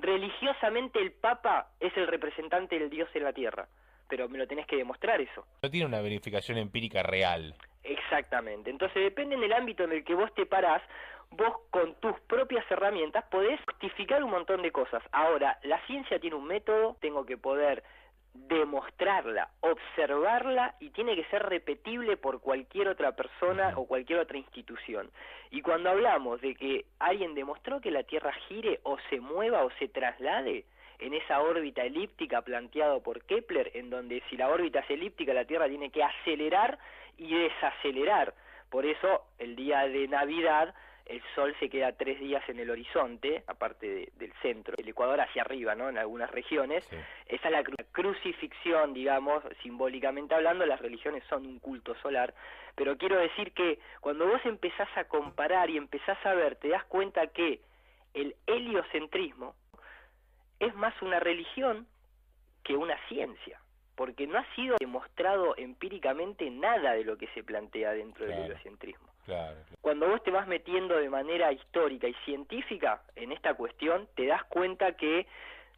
religiosamente el Papa es el representante del Dios en la tierra, pero me lo tenés que demostrar eso. No tiene una verificación empírica real. Exactamente. Entonces depende del ámbito en el que vos te parás, vos con tus propias herramientas podés justificar un montón de cosas. Ahora, la ciencia tiene un método, tengo que poder demostrarla, observarla y tiene que ser repetible por cualquier otra persona o cualquier otra institución. Y cuando hablamos de que alguien demostró que la Tierra gire o se mueva o se traslade en esa órbita elíptica planteado por Kepler, en donde si la órbita es elíptica la Tierra tiene que acelerar y desacelerar. Por eso el día de Navidad el Sol se queda 3 días en el horizonte, aparte del centro, el Ecuador hacia arriba, ¿no? En algunas regiones. Sí. Esa es la crucifixión, digamos, simbólicamente hablando. Las religiones son un culto solar, pero quiero decir que cuando vos empezás a comparar y empezás a ver, te das cuenta que el heliocentrismo es más una religión que una ciencia, porque no ha sido demostrado empíricamente nada de lo que se plantea dentro del heliocentrismo. Claro. Cuando vos te vas metiendo de manera histórica y científica en esta cuestión, te das cuenta que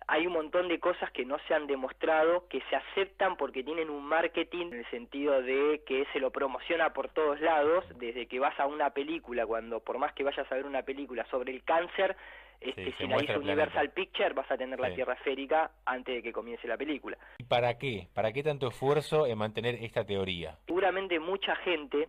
hay un montón de cosas que no se han demostrado, que se aceptan porque tienen un marketing, en el sentido de que se lo promociona por todos lados, desde que vas a una película, cuando por más que vayas a ver una película sobre el cáncer, si la hizo Universal Picture, vas a tener la Tierra esférica antes de que comience la película. ¿Y para qué? ¿Para qué tanto esfuerzo en mantener esta teoría? Seguramente mucha gente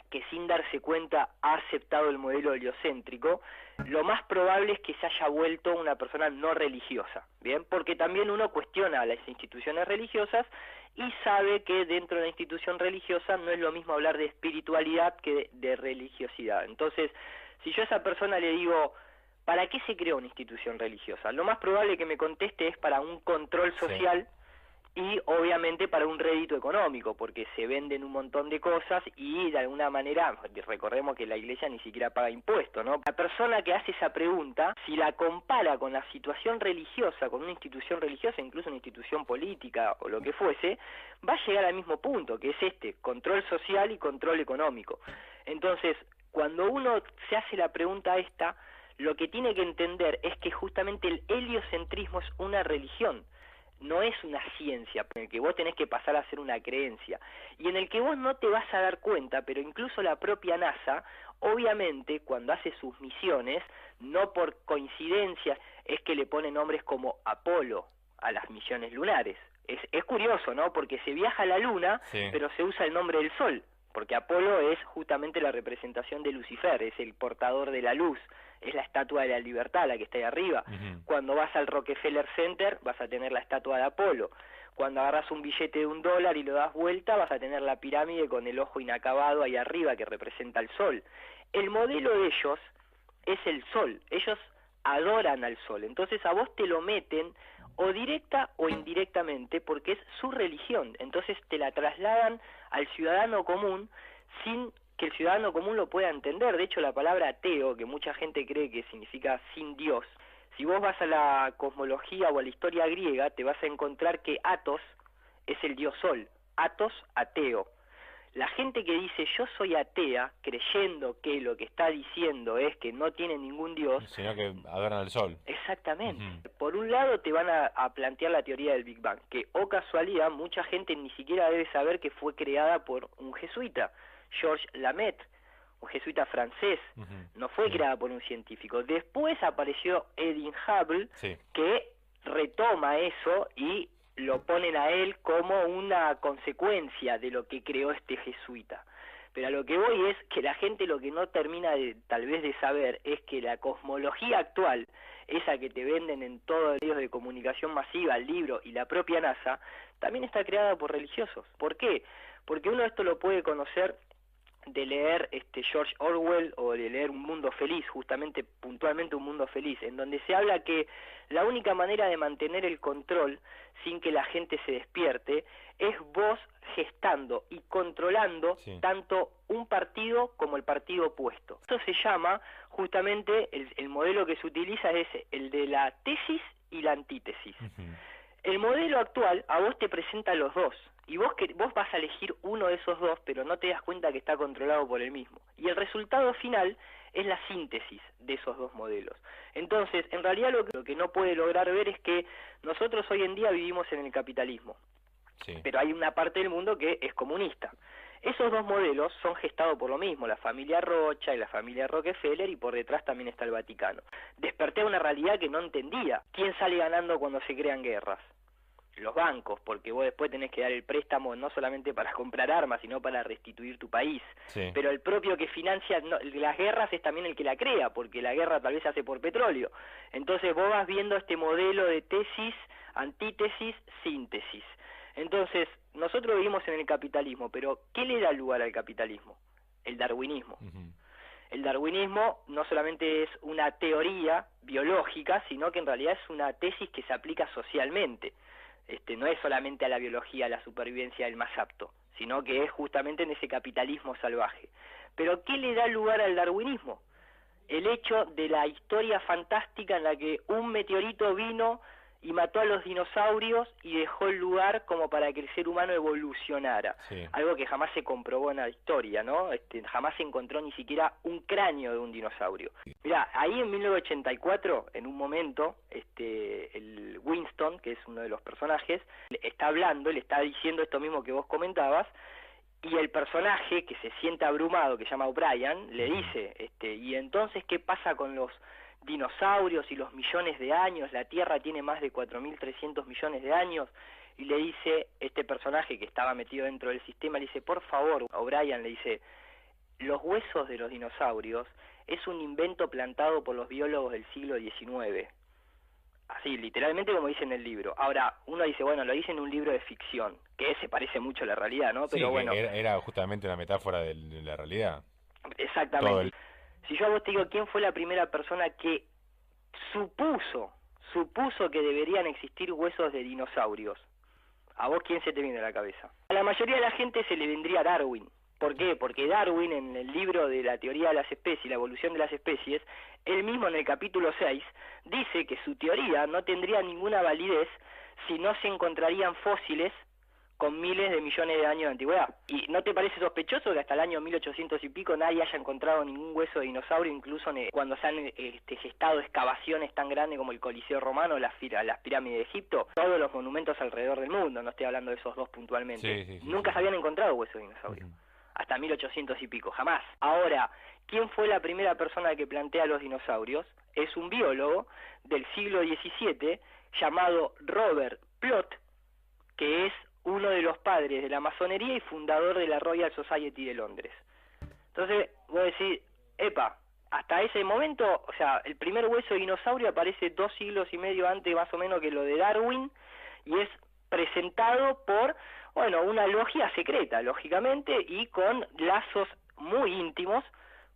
que sin darse cuenta ha aceptado el modelo heliocéntrico, lo más probable es que se haya vuelto una persona no religiosa, ¿bien? Porque también uno cuestiona las instituciones religiosas y sabe que dentro de la institución religiosa no es lo mismo hablar de espiritualidad que de religiosidad. Entonces, si yo a esa persona le digo, ¿para qué se creó una institución religiosa? Lo más probable que me conteste es para un control social, y obviamente para un rédito económico, porque se venden un montón de cosas y de alguna manera, recordemos que la iglesia ni siquiera paga impuestos, ¿no? La persona que hace esa pregunta, si la compara con la situación religiosa, con una institución religiosa, incluso una institución política o lo que fuese, va a llegar al mismo punto, que es control social y control económico. Entonces, cuando uno se hace la pregunta esta, lo que tiene que entender es que justamente el heliocentrismo es una religión, no es una ciencia, en el que vos tenés que pasar a ser una creencia, y en el que vos no te vas a dar cuenta, pero incluso la propia NASA, obviamente, cuando hace sus misiones, no por coincidencia, es que le pone nombres como Apolo a las misiones lunares. Es curioso, ¿no? Porque se viaja a la Luna, pero se usa el nombre del Sol, porque Apolo es justamente la representación de Lucifer, es el portador de la luz, es la estatua de la libertad, la que está ahí arriba. Cuando vas al Rockefeller Center vas a tener la estatua de Apolo. Cuando agarras un billete de $1 y lo das vuelta vas a tener la pirámide con el ojo inacabado ahí arriba que representa el sol. El modelo de ellos es el sol, ellos adoran al sol, entonces a vos te lo meten o directa o indirectamente porque es su religión, entonces te la trasladan al ciudadano común sin que el ciudadano común lo pueda entender. De hecho, la palabra ateo, que mucha gente cree que significa sin Dios, si vos vas a la cosmología o a la historia griega, te vas a encontrar que Atos es el dios sol, Atos, ateo. La gente que dice yo soy atea, creyendo que lo que está diciendo es que no tiene ningún dios, sino que adoran al sol. Exactamente. Por un lado te van a plantear la teoría del Big Bang, que, oh casualidad, mucha gente ni siquiera debe saber que fue creada por un jesuita, Georges Lamaitre, un jesuita francés, no fue creada por un científico. Después apareció Edwin Hubble, que retoma eso y lo ponen a él como una consecuencia de lo que creó este jesuita. Pero a lo que voy es que la gente lo que no termina tal vez de saber es que la cosmología actual, esa que te venden en todos los medios de comunicación masiva, el libro y la propia NASA, también está creada por religiosos. ¿Por qué? Porque uno esto lo puede conocer de leer George Orwell o de leer Un Mundo Feliz, justamente puntualmente Un Mundo Feliz, en donde se habla que la única manera de mantener el control sin que la gente se despierte es vos gestando y controlando tanto un partido como el partido opuesto. Esto se llama justamente, el modelo que se utiliza es el de la tesis y la antítesis. El modelo actual a vos te presenta los dos, y vos vas a elegir uno de esos dos, pero no te das cuenta que está controlado por el mismo. Y el resultado final es la síntesis de esos dos modelos. Entonces, en realidad lo que no puede lograr ver es que nosotros hoy en día vivimos en el capitalismo, Sí. pero hay una parte del mundo que es comunista. Esos dos modelos son gestados por lo mismo, la familia Rothschild y la familia Rockefeller, y por detrás también está el Vaticano. Desperté a una realidad que no entendía. ¿Quién sale ganando cuando se crean guerras? Los bancos, porque vos después tenés que dar el préstamo no solamente para comprar armas, sino para restituir tu país. Sí. Pero el propio que financia las guerras es también el que la crea, porque la guerra tal vez se hace por petróleo. Entonces vos vas viendo este modelo de tesis, antítesis, síntesis. Entonces, nosotros vivimos en el capitalismo, pero ¿qué le da lugar al capitalismo? El darwinismo. El darwinismo no solamente es una teoría biológica, sino que en realidad es una tesis que se aplica socialmente. No es solamente a la biología, a la supervivencia del más apto, sino que es justamente en ese capitalismo salvaje. Pero ¿qué le da lugar al darwinismo? El hecho de la historia fantástica en la que un meteorito vino y mató a los dinosaurios y dejó el lugar como para que el ser humano evolucionara. Sí. Algo que jamás se comprobó en la historia, ¿no? Jamás se encontró ni siquiera un cráneo de un dinosaurio. Mirá, ahí en 1984, en un momento, el Winston, que es uno de los personajes, está hablando, le está diciendo esto mismo que vos comentabas, y el personaje que se siente abrumado, que se llama O'Brien, le dice, ¿y entonces qué pasa con los dinosaurios y los millones de años? La Tierra tiene más de 4.300 millones de años. Y le dice este personaje que estaba metido dentro del sistema, le dice, por favor, O'Brien, le dice, los huesos de los dinosaurios es un invento plantado por los biólogos del siglo XIX. Así, literalmente como dice en el libro. Ahora, uno dice, bueno, lo dice en un libro de ficción, que se parece mucho a la realidad, ¿no? Pero Sí, bueno, era justamente una metáfora de la realidad. exactamente. Si yo a vos te digo, ¿quién fue la primera persona que supuso que deberían existir huesos de dinosaurios? ¿A vos quién se te viene a la cabeza? A la mayoría de la gente se le vendría a Darwin. ¿Por qué? Porque Darwin, en el libro de la teoría de las especies, la evolución de las especies, él mismo en el capítulo 6, dice que su teoría no tendría ninguna validez si no se encontrarían fósiles con miles de millones de años de antigüedad. ¿Y no te parece sospechoso que hasta el año 1800 y pico nadie haya encontrado ningún hueso de dinosaurio, incluso cuando se han gestado excavaciones tan grandes como el Coliseo Romano o las pirámides de Egipto? Todos los monumentos alrededor del mundo, no estoy hablando de esos dos puntualmente, nunca se habían encontrado huesos de dinosaurio. Hasta 1800 y pico, jamás. Ahora, ¿quién fue la primera persona que plantea los dinosaurios? Es un biólogo del siglo XVII llamado Robert Plot, que es uno de los padres de la masonería y fundador de la Royal Society de Londres. Entonces, vos decís, epa, hasta ese momento, o sea, el primer hueso de dinosaurio aparece 2 siglos y medio antes más o menos que lo de Darwin, y es presentado por, bueno, una logia secreta, lógicamente, y con lazos muy íntimos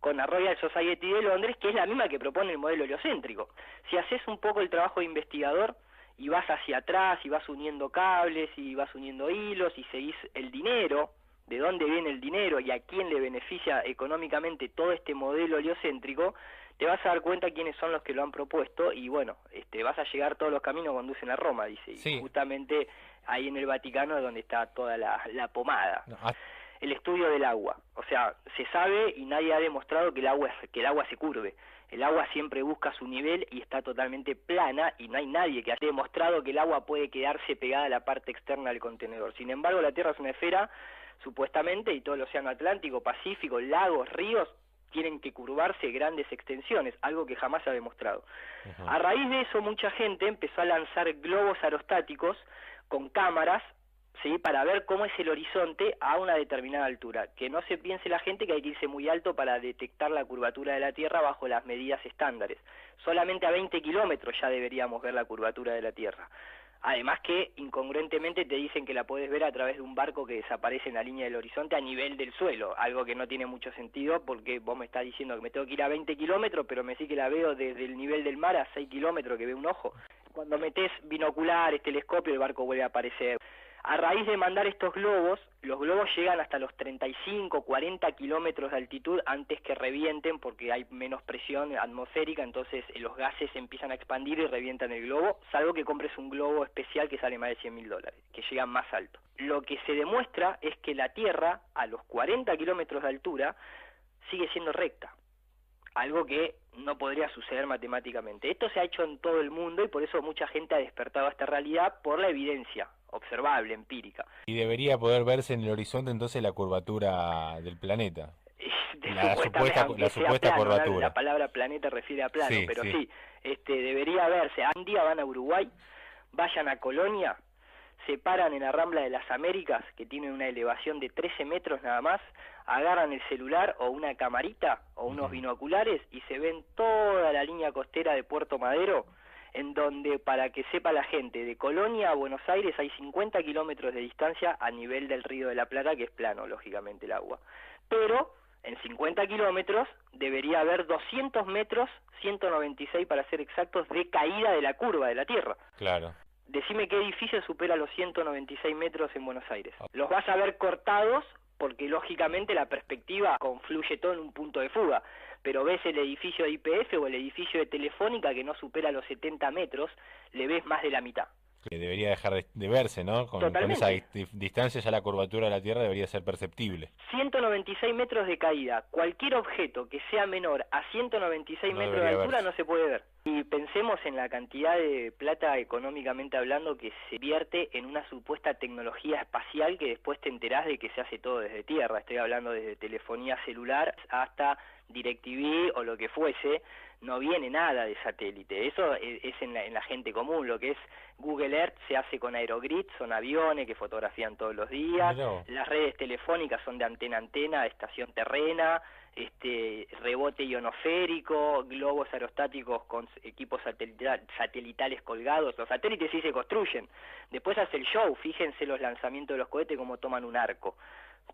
con la Royal Society de Londres, que es la misma que propone el modelo heliocéntrico. Si haces un poco el trabajo de investigador y vas hacia atrás y vas uniendo cables y vas uniendo hilos y seguís el dinero, de dónde viene el dinero y a quién le beneficia económicamente todo este modelo heliocéntrico, te vas a dar cuenta quiénes son los que lo han propuesto y bueno, vas a llegar, todos los caminos conducen a Roma, dice, Sí. Y justamente ahí en el Vaticano es donde está toda la pomada. No, El estudio del agua, o sea, se sabe y nadie ha demostrado que el agua se curve. El agua siempre busca su nivel y está totalmente plana y no hay nadie que haya demostrado que el agua puede quedarse pegada a la parte externa del contenedor. Sin embargo, la Tierra es una esfera, supuestamente, y todo el océano Atlántico, Pacífico, lagos, ríos, tienen que curvarse grandes extensiones, algo que jamás se ha demostrado. A raíz de eso, mucha gente empezó a lanzar globos aerostáticos con cámaras, ¿sí?, para ver cómo es el horizonte a una determinada altura. Que no se piense la gente que hay que irse muy alto para detectar la curvatura de la Tierra bajo las medidas estándares. Solamente a 20 kilómetros ya deberíamos ver la curvatura de la Tierra. Además que, incongruentemente, te dicen que la podés ver a través de un barco que desaparece en la línea del horizonte a nivel del suelo, algo que no tiene mucho sentido porque vos me estás diciendo que me tengo que ir a 20 kilómetros, pero me decís que la veo desde el nivel del mar a 6 kilómetros que ve un ojo. Cuando metés binoculares, telescopio, el barco vuelve a aparecer. A raíz de mandar estos globos, los globos llegan hasta los 35, 40 kilómetros de altitud antes que revienten porque hay menos presión atmosférica, entonces los gases empiezan a expandir y revientan el globo, salvo que compres un globo especial que sale más de $100.000, que llega más alto. Lo que se demuestra es que la Tierra, a los 40 kilómetros de altura, sigue siendo recta. algo que no podría suceder matemáticamente. Esto se ha hecho en todo el mundo y por eso mucha gente ha despertado a esta realidad por la evidencia observable, empírica. Y debería poder verse en el horizonte entonces la curvatura del planeta. Supuestamente, aunque La sea supuesta plano, la curvatura. palabra planeta refiere a plano, Sí, pero sí. sí, debería verse. Un día van a Uruguay, vayan a Colonia, se paran en la Rambla de las Américas, que tiene una elevación de 13 metros nada más, agarran el celular o una camarita o unos binoculares y se ven toda la línea costera de Puerto Madero, en donde, para que sepa la gente, de Colonia a Buenos Aires hay 50 kilómetros de distancia a nivel del Río de la Plata, que es plano, lógicamente, el agua. Pero en 50 kilómetros debería haber 200 metros, 196 para ser exactos, de caída de la curva de la Tierra. Claro. Decime qué edificio supera los 196 metros en Buenos Aires. Los vas a ver cortados porque lógicamente la perspectiva confluye todo en un punto de fuga, pero ves el edificio de YPF o el edificio de Telefónica que no supera los 70 metros, le ves más de la mitad. Que debería dejar de verse, ¿no? Con esa Totalmente. distancia ya la curvatura de la Tierra debería ser perceptible. 196 metros de caída. Cualquier objeto que sea menor a 196 No metros de debería altura verse. no se puede ver. Y pensemos en la cantidad de plata económicamente hablando que se vierte en una supuesta tecnología espacial que después te enterás de que se hace todo desde tierra. Estoy hablando desde telefonía celular hasta DirecTV o lo que fuese. No viene nada de satélite. Eso es en la gente común. Lo que es Google Earth se hace con aerogrid, son aviones que fotografían todos los días. Mirá vos. Las redes telefónicas son de antena a antena, estación terrena, rebote ionosférico, globos aerostáticos con equipos satelitales colgados. Los satélites sí se construyen. Después hace el show, fíjense los lanzamientos de los cohetes como toman un arco,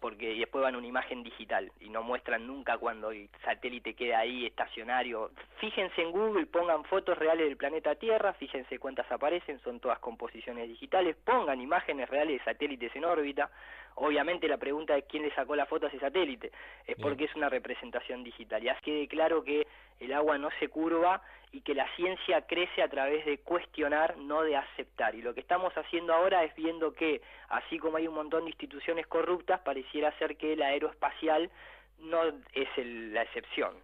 porque después van a una imagen digital y no muestran nunca cuando el satélite queda ahí estacionario. Fíjense en Google, pongan fotos reales del planeta Tierra, fíjense cuántas aparecen, son todas composiciones digitales, pongan imágenes reales de satélites en órbita. Obviamente la pregunta es quién le sacó la foto a ese satélite, es porque es una representación digital. Y así quede claro que el agua no se curva y que la ciencia crece a través de cuestionar, no de aceptar. Y lo que estamos haciendo ahora es viendo que, así como hay un montón de instituciones corruptas, pareciera ser que la aeroespacial no es la excepción.